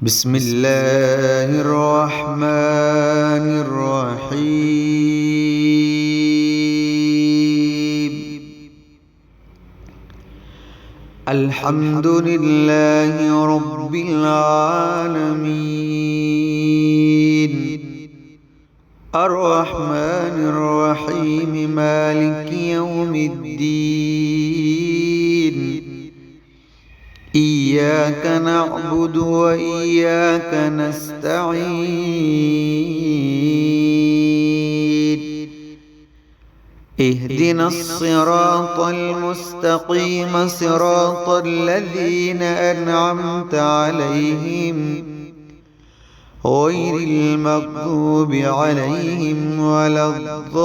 بسم الله الرحمن الرحيم. الحمد لله رب العالمين، الرحمن الرحيم، مالك يوم الدين. إياك نعبد وإياك نستعين. اهدنا الصراط المستقيم، صراط الذين أنعمت عليهم غير المغضوب عليهم ولا الضالين.